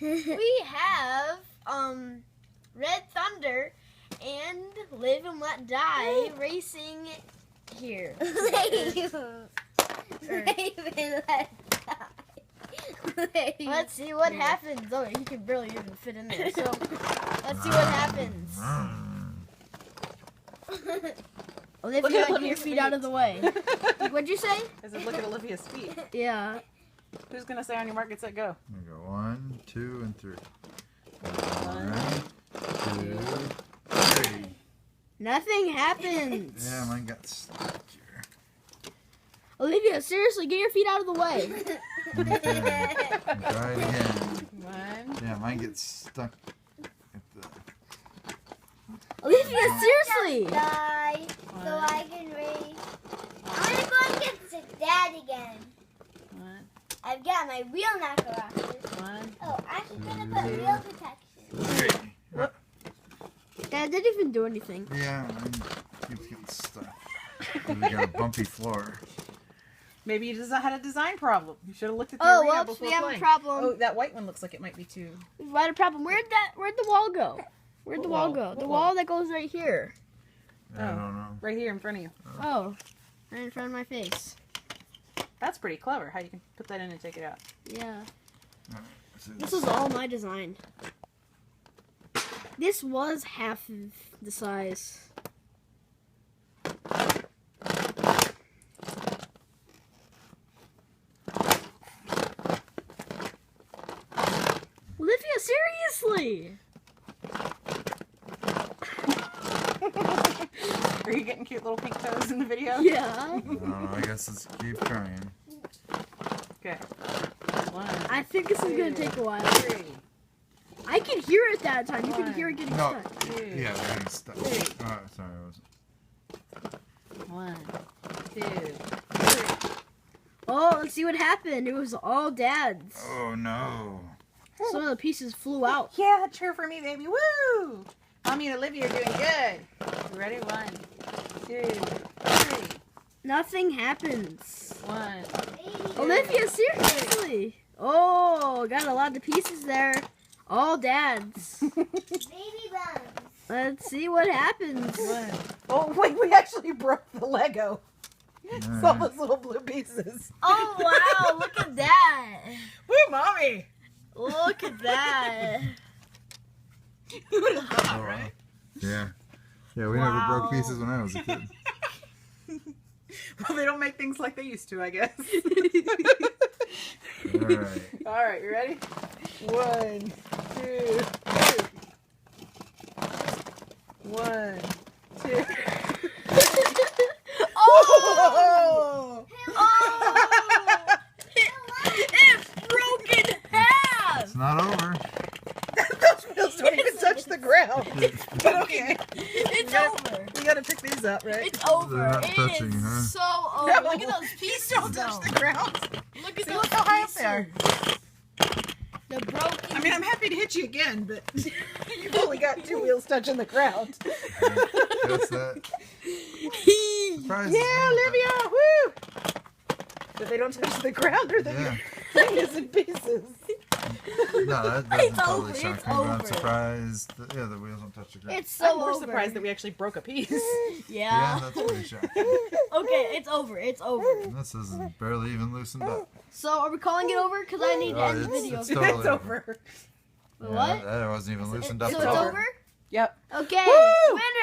we have Red Thunder and Live and Let Die racing here. Live and let die. Let's see what happens. Oh, he can barely even fit in there. So let's see what happens. Olivia, get your feet out of the way. What'd you say? I said, look at Olivia's feet. Yeah. Who's gonna say on your mark, get set, go? I'm gonna go 1, 2, and 3. 1, 2, 3. Nothing happens. Yeah, mine got stuck here. Olivia, seriously, get your feet out of the way. Okay. Try it again. 1. Yeah, mine gets stuck at the. Olivia, seriously. Die, so I can race. I'm gonna go and get Dad again. 1. I've got my wheel knocker rockers. 1. Oh, I'm gonna put wheel protection. 3. Dad didn't even do anything. Yeah, mine keeps getting stuck. We got a bumpy floor. Maybe you just had a design problem. You should have looked at the Oh, arena whoops, before we have playing. a problem. Oh, that white one looks like it might be too. We've had a problem. Where'd the wall go? Where'd the wall go? The wall that goes right here. I don't know. Right here in front of you. Oh, right in front of my face. That's pretty clever, how you can put that in and take it out. Yeah. Alright, This was all my design. This was half of the size. Olivia, seriously! Are you getting cute little pink toes in the video? Yeah. I don't know, I guess let's keep trying. Okay. 1. I think this is gonna take a while. 3. I can hear it that time. You can One. hear it getting No. stuck. 2. Yeah, they're getting stuck. Three. Oh, sorry, I was. 1, 2, 3. Oh, let's see what happened. It was all Dad's. Oh no. Some of the pieces flew out. Yeah, cheer for me, baby. Woo! Mommy and Olivia are doing good. You ready? 1, 2, 3. Nothing happens. 1. Olivia, seriously. Oh, got a lot of pieces there. All Dad's. Baby buns. Let's see what happens. 1. Oh, wait, we actually broke the Lego. It's all those little blue pieces. Oh, wow. Look at that. Woo, Mommy! Look at that. Who would have thought, Oh, right? Yeah. Yeah, we never broke pieces when I was a kid. Well, they don't make things like they used to, I guess. Alright. All right, you ready? 1, 2, 3. 1, 2. Oh! Oh! It's broken in half. It's not over. Those wheels don't even touch the ground. But okay. It's over. We gotta pick these up, right? It's over. They're not It touching, is huh? so over. No. Look at those pieces, Don't though. touch the ground. Look at See, those look how high up pieces. they are. The broken. I mean, I'm happy to hit you again, but you've only got 2 wheels touching the ground. Guess that. Surprise. Yeah, Olivia! Woo! But they don't touch the ground or the Yeah. thing is in pieces. No, that doesn't It's totally over, shock it's me, but I'm over. surprised that, yeah, the wheels don't touch the ground. It's so I'm more over. surprised that we actually broke a piece. Yeah, Yeah. that's pretty shocking. Okay, it's over. It's over. This isn't barely even loosened up. So are we calling it over? Because I need to end the video. it's totally It's over. What? Yeah, that wasn't even loosened up So at it's all. over? Yep. Okay. Woo! Winner!